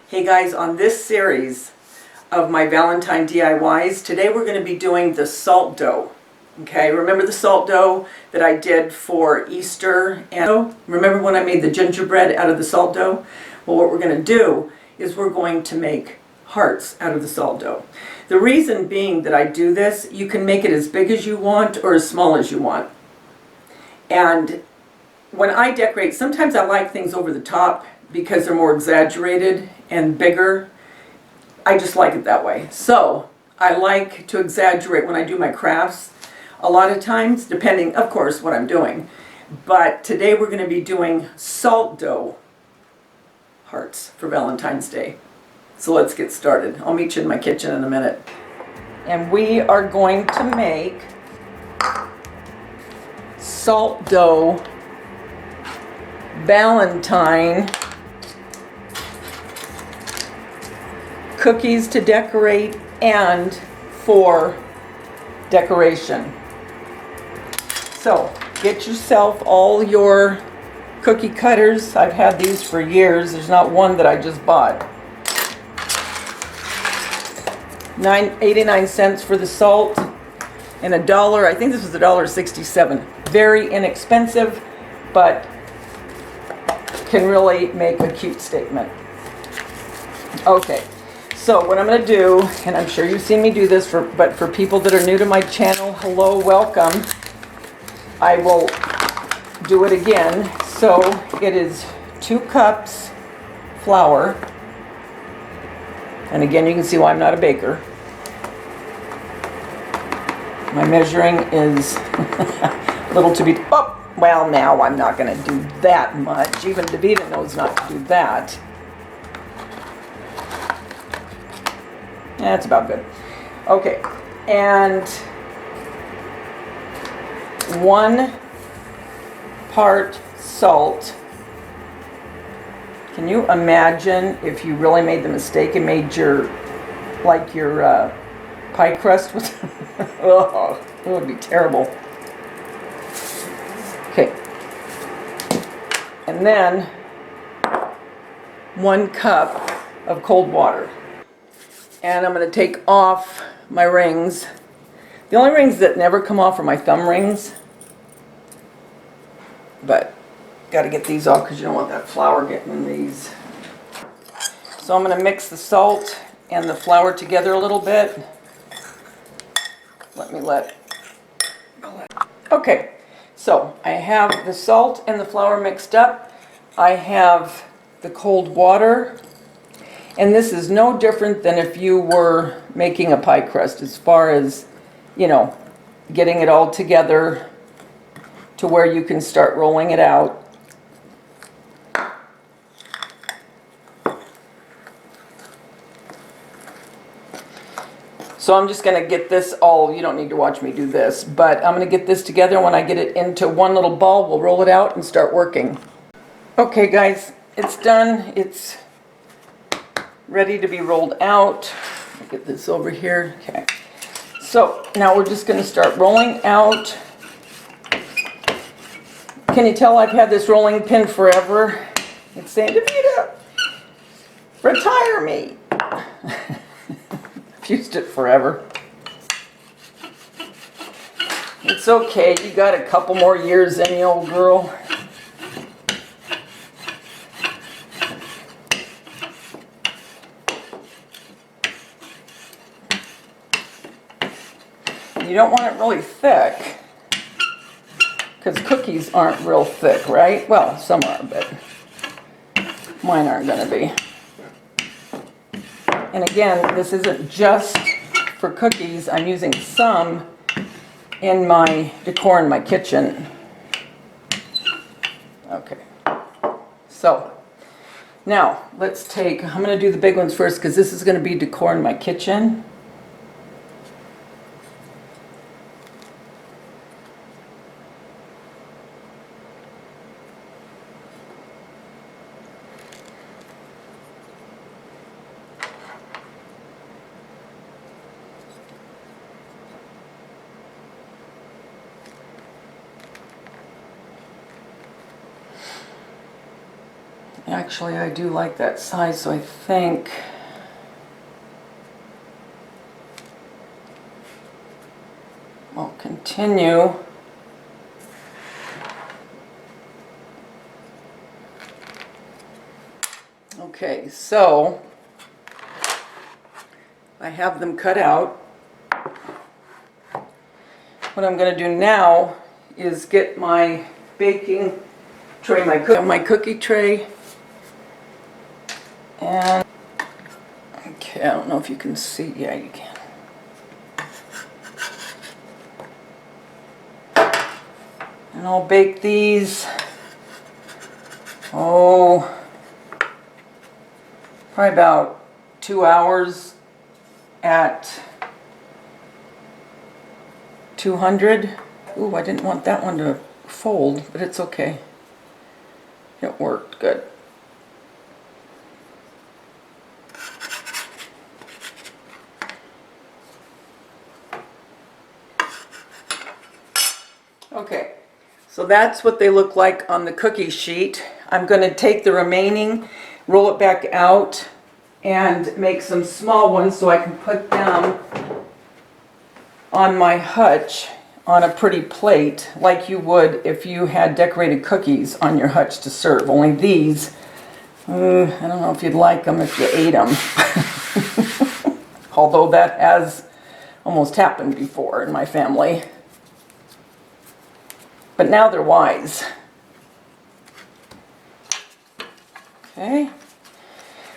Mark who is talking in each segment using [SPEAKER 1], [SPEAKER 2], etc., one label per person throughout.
[SPEAKER 1] Hey guys, on this series of my Valentine DIYs, today we're going to be doing the salt dough. Okay, remember the salt dough that I did for Easter? And remember when I made the gingerbread out of the salt dough? Well, what we're going to do is we're going to make hearts out of the salt dough. The reason being that I do this, you can make it as big as you want or as small as you want. And when I decorate, sometimes I like things over the top because they're more exaggerated and bigger. I just like it that way. So I like to exaggerate when I do my crafts a lot of times, depending, of course, what I'm doing. But today we're going to be doing salt dough hearts for Valentine's Day. So let's get started. I'll meet you in my kitchen in a minute. And we are going to make salt dough Valentine cookies to decorate and for decoration. So get yourself all your cookie cutters. I've had these for years. There's not one that I just bought. 89 cents for the salt and $1. I think this was $1.67. Very inexpensive, but can really make a cute statement. Okay. So what I'm going to do, and I'm sure you've seen me do this, but for people that are new to my channel, hello, welcome. I will do it again. So it is 2 cups flour. And again, you can see why I'm not a baker. My measuring is a little to be, oh, well, now I'm not going to do that much. Even Daveda knows not to do that. That's about good. Okay, and 1 part salt. Can you imagine if you really made the mistake and made your pie crust with oh, it would be terrible. Okay, and then 1 cup of cold water. And I'm going to take off my rings. The only rings that never come off are my thumb rings. But got to get these off because you don't want that flour getting in these. So I'm going to mix the salt and the flour together a little bit. Okay, so I have the salt and the flour mixed up. I have the cold water. And this is no different than if you were making a pie crust as far as, you know, getting it all together to where you can start rolling it out. So I'm just going to get this all, you don't need to watch me do this, but I'm going to get this together. When I get it into one little ball, we'll roll it out and start working. Okay guys, it's done. It's ready to be rolled out. I'll get this over here. Okay. So now we're just going to start rolling out. Can you tell I've had this rolling pin forever? It's saying, Daveda, retire me. I've used it forever. It's okay. You got a couple more years in you, old girl. You don't want it really thick, because cookies aren't real thick, right? Well, some are, but mine aren't going to be. And again, this isn't just for cookies. I'm using some in my decor in my kitchen. Okay. So, now, let's take, I'm going to do the big ones first, because this is going to be decor in my kitchen. Actually, I do like that size, so I think I'll continue. Okay, so I have them cut out. What I'm going to do now is get my baking tray, my cookie tray, and okay, I don't know if you can see. Yeah, you can. And I'll bake these, probably about 2 hours at 200. Ooh, I didn't want that one to fold, but it's okay. It worked good. Okay, so that's what they look like on the cookie sheet. I'm going to take the remaining, roll it back out, and make some small ones so I can put them on my hutch on a pretty plate like you would if you had decorated cookies on your hutch to serve. Only these, I don't know if you'd like them if you ate them. Although that has almost happened before in my family. But now they're wise. Okay.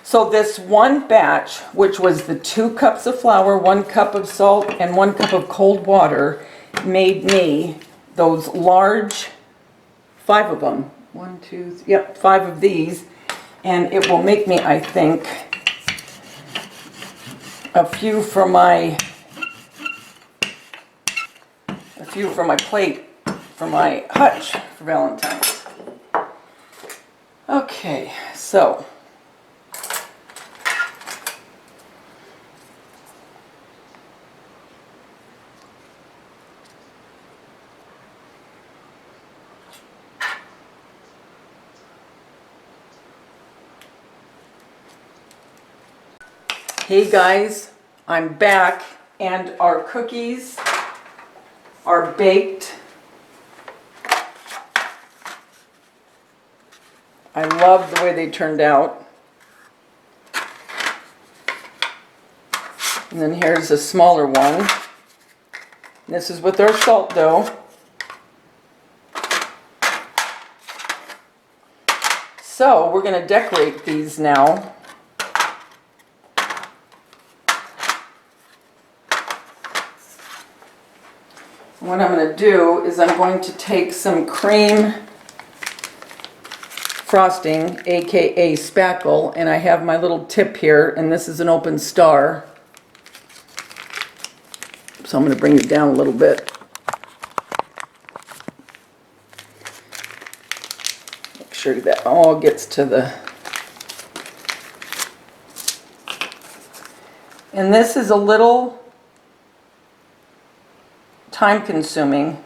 [SPEAKER 1] So this one batch, which was the 2 cups of flour, 1 cup of salt, and 1 cup of cold water, made me those large, 5 of them. 1, 2, yep, 5 of these. And it will make me, I think, a few for my plate, for my hutch for Valentine's. Okay, so hey guys, I'm back and our cookies are baked. I love the way they turned out. And then here's a smaller one. This is with our salt dough. So we're going to decorate these now. What I'm going to do is I'm going to take some cream frosting, aka spackle, and I have my little tip here, and this is an open star. So I'm going to bring it down a little bit. Make sure that all gets to the... And this is a little time consuming.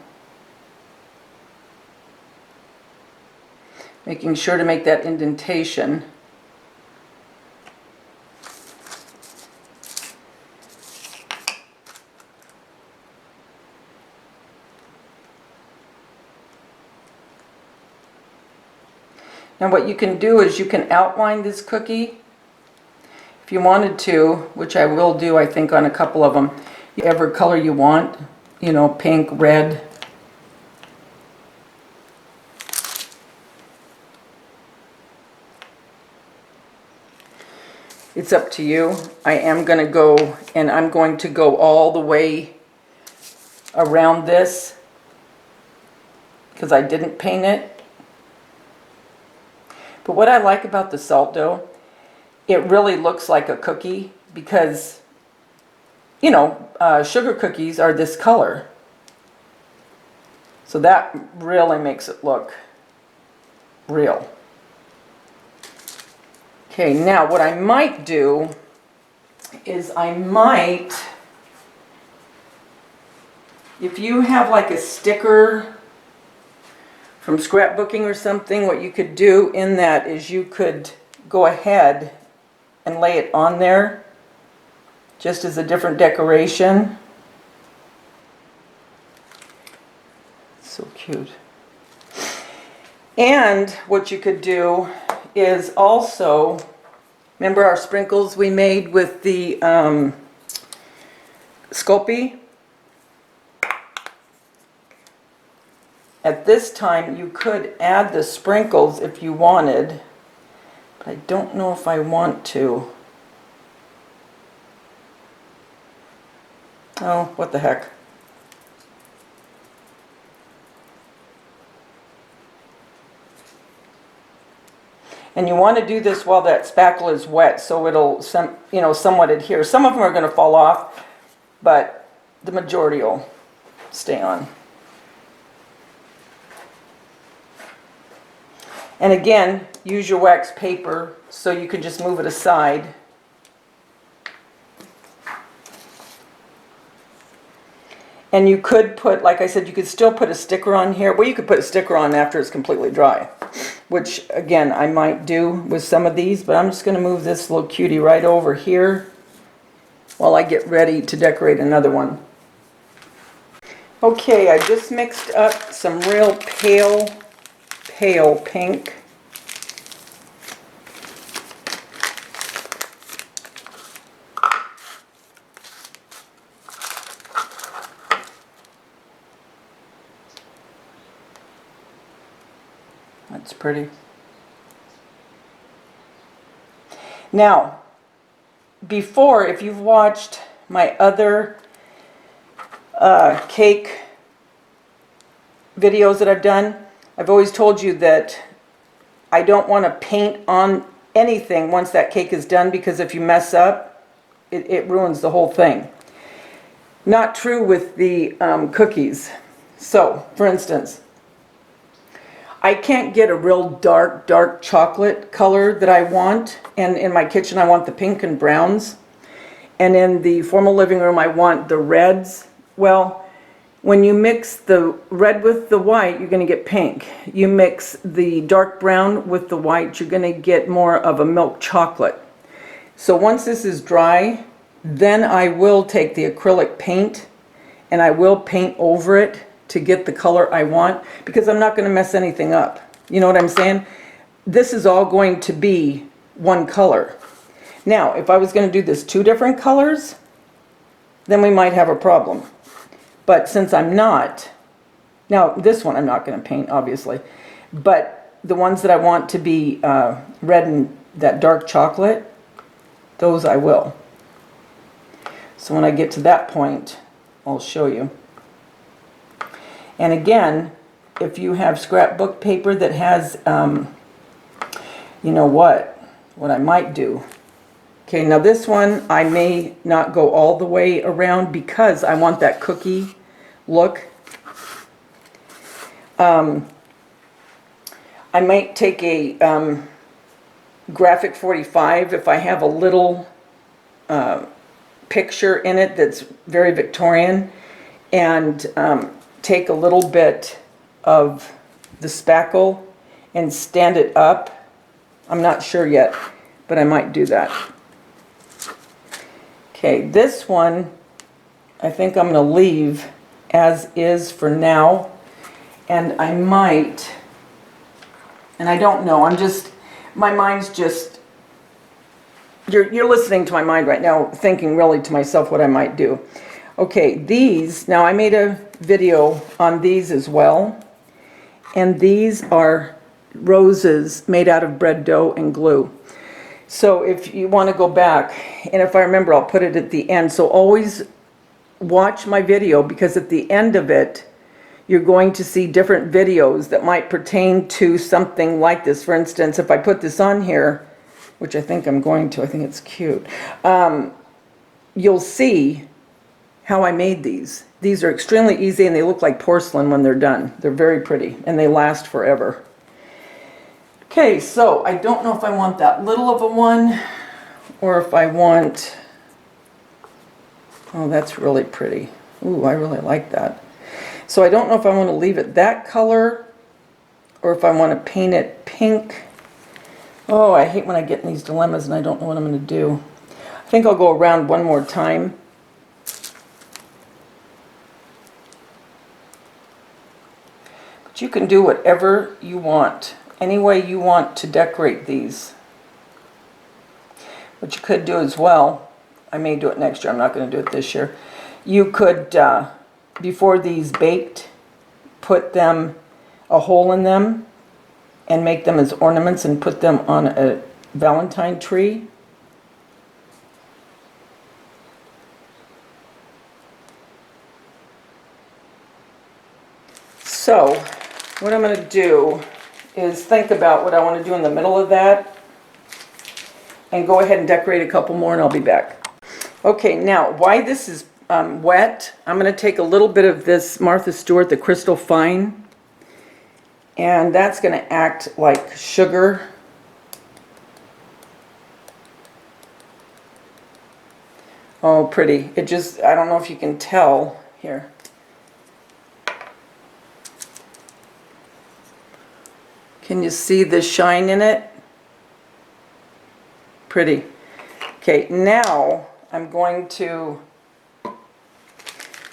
[SPEAKER 1] Making sure to make that indentation. Now what you can do is you can outline this cookie if you wanted to, which I will do I think on a couple of them. Whatever color you want, you know, pink, red. It's up to you. I am going to go, and I'm going to go all the way around this because I didn't paint it. But what I like about the salt dough, it really looks like a cookie because, you know, sugar cookies are this color. So that really makes it look real. Okay, now what I might do is I might, if you have like a sticker from scrapbooking or something, what you could do in that is you could go ahead and lay it on there just as a different decoration. So cute. And what you could do is also, remember our sprinkles we made with the Sculpey? At this time you could add the sprinkles if you wanted, but I don't know if I want to. Oh, what the heck. And you want to do this while that spackle is wet so it'll somewhat adhere. Some of them are going to fall off, but the majority will stay on. And again, use your wax paper so you can just move it aside. And you could put, like I said, you could still put a sticker on here. Well, you could put a sticker on after it's completely dry, which again I might do with some of these, but I'm just going to move this little cutie right over here while I get ready to decorate another one. Okay, I just mixed up some real pale pink. That's pretty. Now, before, if you've watched my other cake videos that I've done, I've always told you that I don't want to paint on anything once that cake is done, because if you mess up, it ruins the whole thing. Not true with the cookies. So, for instance, I can't get a real dark chocolate color that I want, and in my kitchen I want the pink and browns, and in the formal living room I want the reds. Well, when you mix the red with the white, you're going to get pink. You mix the dark brown with the white, you're going to get more of a milk chocolate. So once this is dry, then I will take the acrylic paint and I will paint over it to get the color I want, because I'm not going to mess anything up. You know what I'm saying? This is all going to be one color. Now, if I was going to do this 2 different colors, then we might have a problem. But since I'm not, now this one I'm not going to paint, obviously, but the ones that I want to be red and that dark chocolate, those I will. So when I get to that point, I'll show you. And again, if you have scrapbook paper that has, you know what I might do. Okay, now this one I may not go all the way around because I want that cookie look. I might take a graphic 45 if I have a little picture in it that's very Victorian, and take a little bit of the spackle and stand it up. I'm not sure yet, but I might do that. Okay, this one I think I'm going to leave as is for now, and I might, and I don't know, my mind's just, you're listening to my mind right now, thinking really to myself what I might do. Okay, these, now I made a video on these as well, and these are roses made out of bread dough and glue. So if you want to go back, and if I remember, I'll put it at the end. So always watch my video, because at the end of it, you're going to see different videos that might pertain to something like this. For instance, if I put this on here, which I think I'm going to, I think it's cute, you'll see how I made these. These are extremely easy, and they look like porcelain when they're done. They're very pretty, and they last forever. Okay, so I don't know if I want that little of a one, or if I want, oh, that's really pretty. Ooh, I really like that. So I don't know if I want to leave it that color, or if I want to paint it pink. Oh, I hate when I get in these dilemmas and I don't know what I'm going to do. I think I'll go around one more time. But you can do whatever you want, any way you want to decorate these. What you could do as well, I may do it next year, I'm not going to do it this year. You could, before these baked, put them, a hole in them, and make them as ornaments and put them on a Valentine tree. So, what I'm going to do is think about what I want to do in the middle of that and go ahead and decorate a couple more and I'll be back. Okay, now why this is wet, I'm going to take a little bit of this Martha Stewart, the Crystal Fine, and that's going to act like sugar. Oh, pretty. It just, I don't know if you can tell here. Can you see the shine in it? Pretty. Okay, now I'm going to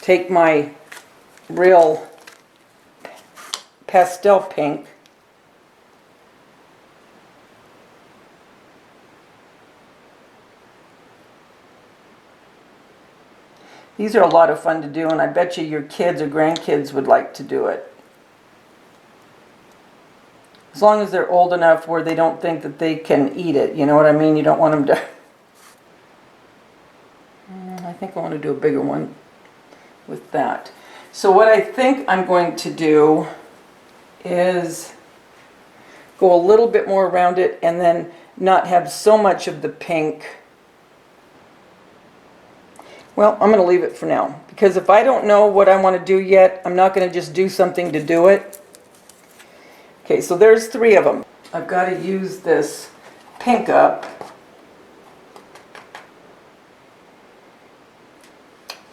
[SPEAKER 1] take my real pastel pink These are a lot of fun to do, and I bet you your kids or grandkids would like to do it. As long as they're old enough where they don't think that they can eat it, you know what I mean? You don't want them to... I think I want to do a bigger one with that. So what I think I'm going to do is go a little bit more around it and then not have so much of the pink. Well, I'm going to leave it for now, because if I don't know what I want to do yet, I'm not going to just do something to do it. Okay, so there's 3 of them. I've got to use this pink up.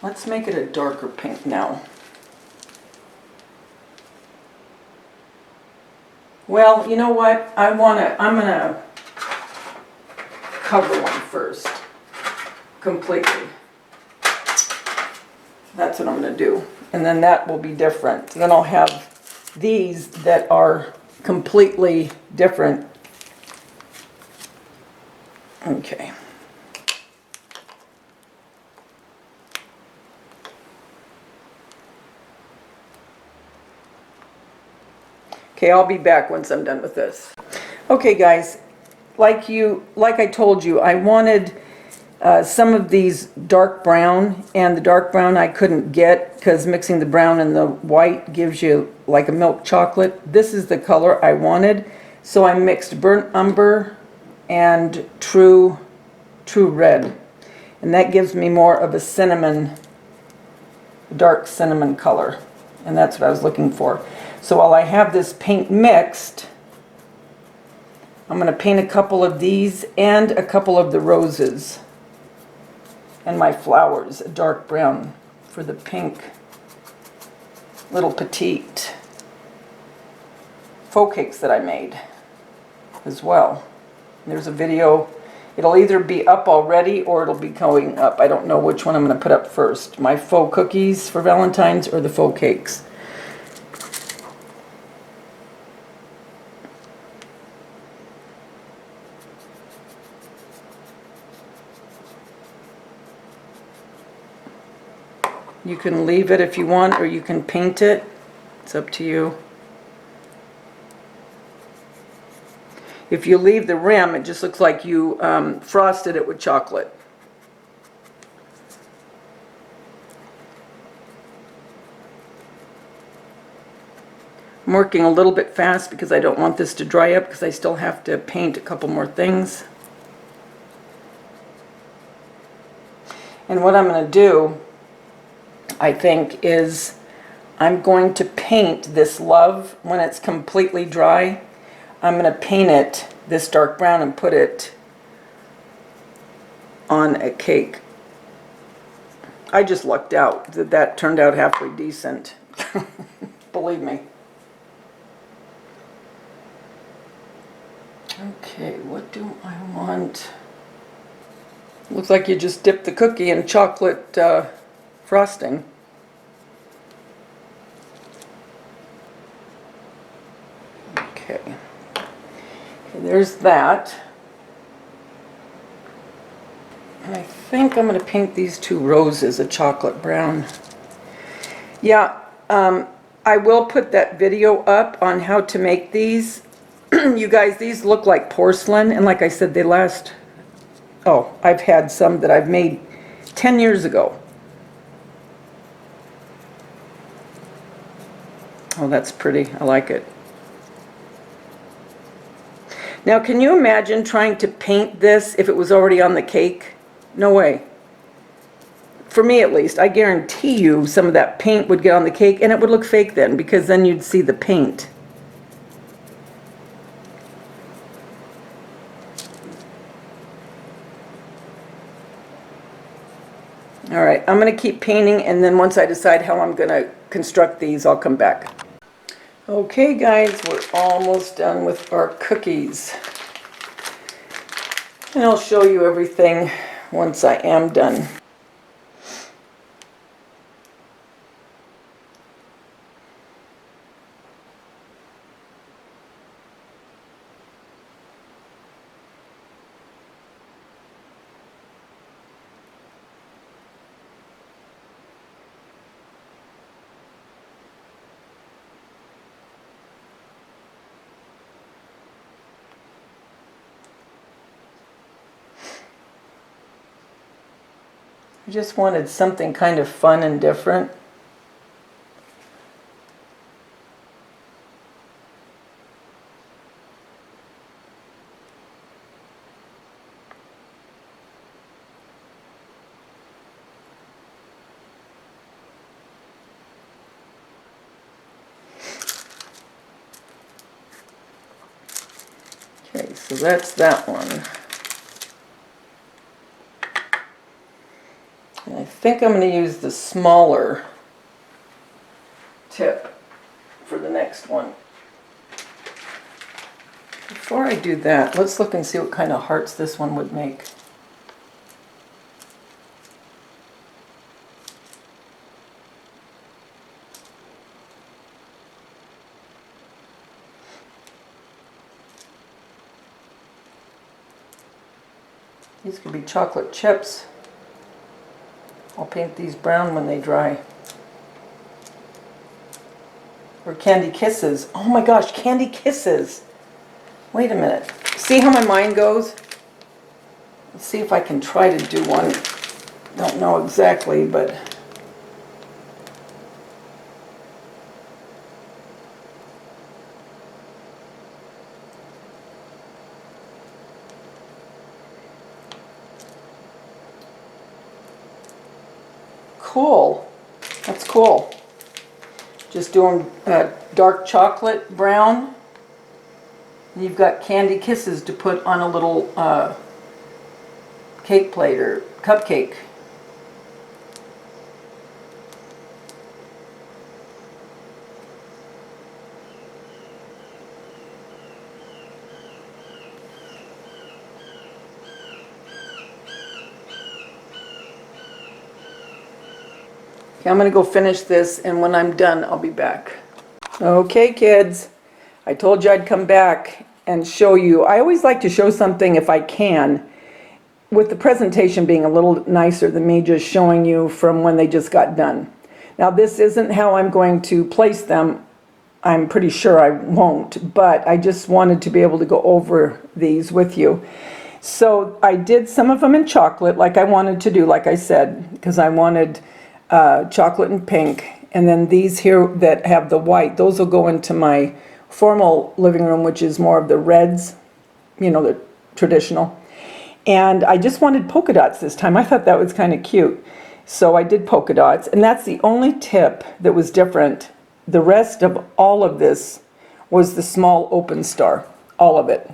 [SPEAKER 1] Let's make it a darker pink now. Well, you know what? I'm gonna cover one first, completely. That's what I'm gonna do. And then that will be different. Then I'll have these that are completely different. Okay. Okay, I'll be back once I'm done with this. Okay guys, like I told you, I wanted some of these dark brown, and the dark brown I couldn't get because mixing the brown and the white gives you like a milk chocolate. This is the color I wanted, so I mixed burnt umber and true red, and that gives me more of a cinnamon, dark cinnamon color, and that's what I was looking for. So while I have this paint mixed, I'm going to paint a couple of these and a couple of the roses and my flowers, a dark brown for the pink little petite faux cakes that I made as well. There's a video. It'll either be up already or it'll be going up. I don't know which one I'm going to put up first. My faux cookies for Valentine's or the faux cakes. You can leave it if you want, or you can paint it. It's up to you. If you leave the rim, it just looks like you frosted it with chocolate. I'm working a little bit fast because I don't want this to dry up, because I still have to paint a couple more things. And what I'm going to do, I think, is I'm going to paint this love when it's completely dry. I'm going to paint it this dark brown and put it on a cake. I just lucked out that that turned out halfway decent. Believe me. Okay, what do I want? Looks like you just dip the cookie in chocolate frosting. Okay. Okay, there's that. And I think I'm going to paint these two roses a chocolate brown. Yeah, I will put that video up on how to make these. You guys, these look like porcelain, and like I said, they last, oh, I've had some that I've made 10 years ago. Oh, that's pretty. I like it. Now, can you imagine trying to paint this if it was already on the cake? No way. For me at least, I guarantee you some of that paint would get on the cake and it would look fake then, because then you'd see the paint. All right, I'm going to keep painting, and then once I decide how I'm going to construct these, I'll come back. Okay guys, we're almost done with our cookies. And I'll show you everything once I am done. I just wanted something kind of fun and different. Okay, so that's that one. And I think I'm going to use the smaller tip for the next one. Before I do that, let's look and see what kind of hearts this one would make. These could be chocolate chips. I'll paint these brown when they dry. Or candy kisses. Oh my gosh, candy kisses. Wait a minute. See how my mind goes? Let's see if I can try to do one. Don't know exactly, but... Cool. That's cool. Just doing dark chocolate brown. And you've got candy kisses to put on a little cake plate or cupcake. Okay, I'm going to go finish this, and when I'm done, I'll be back. Okay, kids. I told you I'd come back and show you. I always like to show something if I can, with the presentation being a little nicer than me just showing you from when they just got done. Now, this isn't how I'm going to place them. I'm pretty sure I won't, but I just wanted to be able to go over these with you. So I did some of them in chocolate, like I wanted to do, like I said, because I wanted chocolate and pink. And then these here that have the white, those will go into my formal living room, which is more of the reds, you know, the traditional. And I just wanted polka dots this time. I thought that was kind of cute. So I did polka dots, and that's the only tip that was different. The rest of all of this was the small open star, all of it.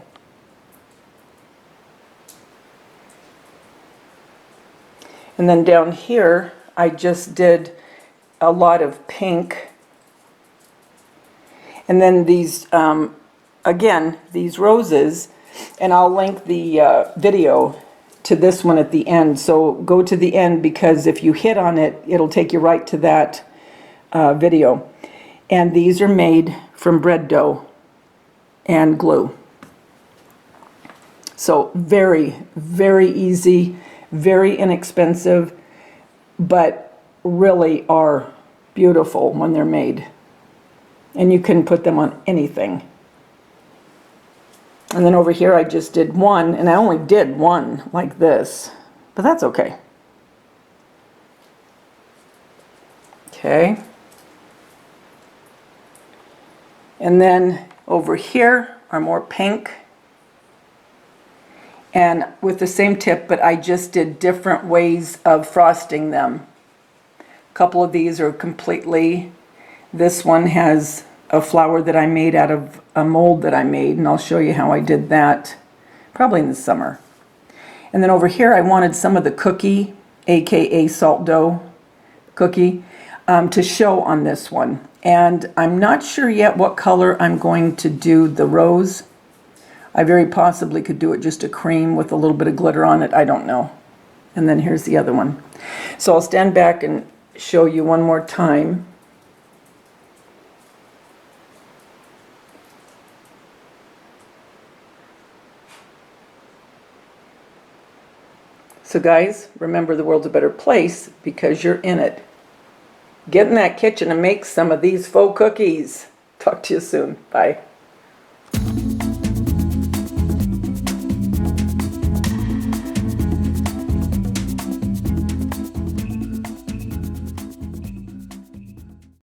[SPEAKER 1] And then down here, I just did a lot of pink. And then these, again, these roses, And I'll link the video to this one at the end. So go to the end, because if you hit on it, it'll take you right to that video. And these are made from bread dough and glue. So very, very easy, very inexpensive, but really are beautiful when they're made. And you can put them on anything. And then over here I just did one, and I only did one like this, but that's okay. Okay. And then over here are more pink. And with the same tip, but I just did different ways of frosting them. A couple of these are completely, this one has a flower that I made out of a mold that I made, and I'll show you how I did that probably in the summer. And then over here I wanted some of the cookie, aka salt dough cookie, to show on this one. And I'm not sure yet what color I'm going to do the rose. I very possibly could do it just a cream with a little bit of glitter on it. I don't know. And then here's the other one. So I'll stand back and show you one more time. So guys, remember, the world's a better place because you're in it. Get in that kitchen and make some of these faux cookies. Talk to you soon. Bye.